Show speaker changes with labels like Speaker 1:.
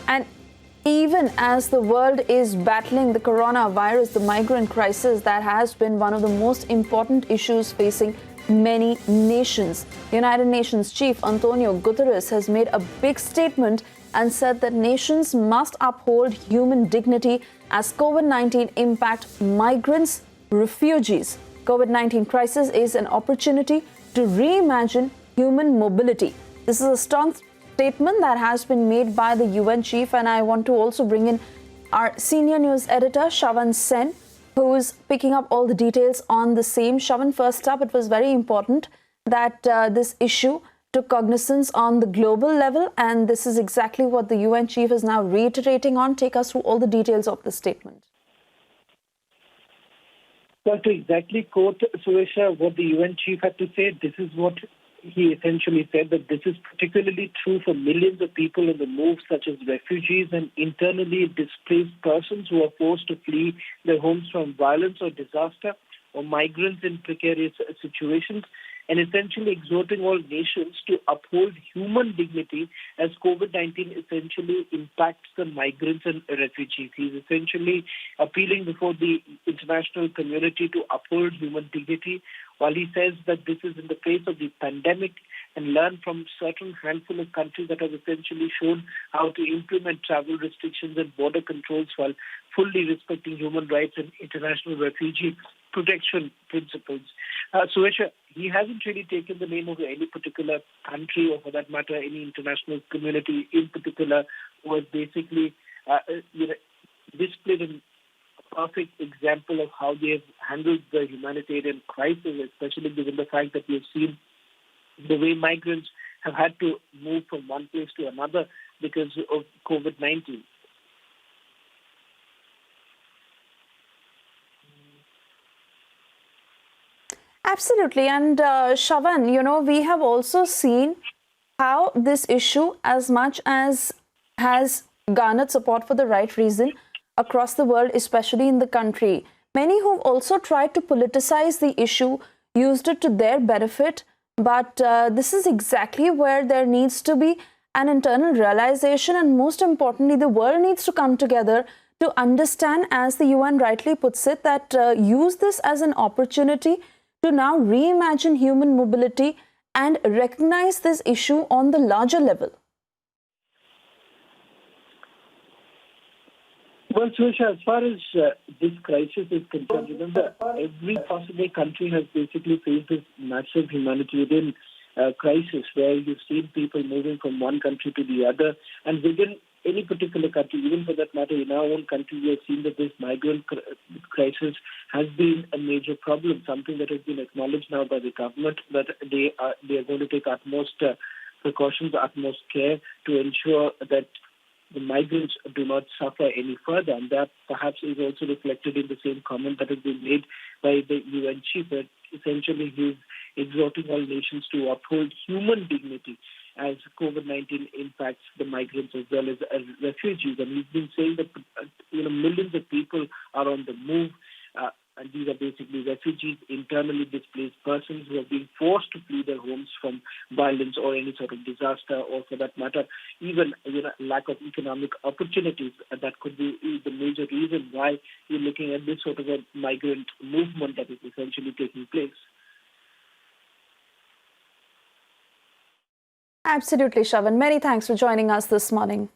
Speaker 1: And even as the world is battling the coronavirus, the migrant crisis, that has been one of the most important issues facing many nations. The United Nations Chief Antonio Guterres has made a big statement and said that nations must uphold human dignity as COVID-19 impacts migrants, refugees. COVID-19 crisis is an opportunity to reimagine human mobility. This is a strong statement that has been made by the UN chief, and I want to also bring in our senior news editor Shravan Sen, who is picking up all the details on the same. Shravan, first up, it was very important that this issue took cognizance on the global level, and this is exactly what the UN chief is now reiterating on. Take us through all the details of the statement.
Speaker 2: Well, to exactly quote Suresha, what the UN chief had to say, this is what he essentially said, that this is particularly true for millions of people on the move, such as refugees and internally displaced persons who are forced to flee their homes from violence or disaster, or migrants in precarious situations, and essentially exhorting all nations to uphold human dignity as COVID-19 essentially impacts the migrants and refugees. He's essentially appealing before the international community to uphold human dignity, while he says that this is in the face of the pandemic and learn from certain handful of countries that have essentially shown how to implement travel restrictions and border controls while fully respecting human rights and international refugee protection principles. Suresha, he hasn't really taken the name of any particular country or, for that matter, any international community in particular, who has basically displayed a perfect example of how they have handled the humanitarian crisis, especially given the fact that we have seen the way migrants have had to move from one place to another because of COVID-19.
Speaker 1: Absolutely. And Shravan, we have also seen how this issue, as much as has garnered support for the right reason across the world, especially in the country, many who've also tried to politicize the issue, used it to their benefit. But this is exactly where there needs to be an internal realization, and most importantly, the world needs to come together to understand, as the UN rightly puts it, that use this as an opportunity to now reimagine human mobility and recognize this issue on the larger level.
Speaker 2: Well, Suresha, as far as this crisis is concerned, remember, every possible country has basically faced this massive humanitarian crisis where you've seen people moving from one country to the other, and within any particular country, even for that matter, in our own country, we have seen that this migrant crisis has been a major problem, something that has been acknowledged now by the government, that they are going to take utmost precautions, utmost care to ensure that the migrants do not suffer any further. And that perhaps is also reflected in the same comment that has been made by the UN chief, that essentially he is exhorting all nations to uphold human dignity as COVID-19 impacts the migrants as well as refugees. And he's been saying that millions of people are on the move, and these are basically refugees, internally displaced persons who have been forced to flee their homes from violence or any sort of disaster, or for that matter, even lack of economic opportunities. That could be the major reason why you're looking at this sort of a migrant movement that is essentially taking place.
Speaker 1: Absolutely, Shravan. Many thanks for joining us this morning.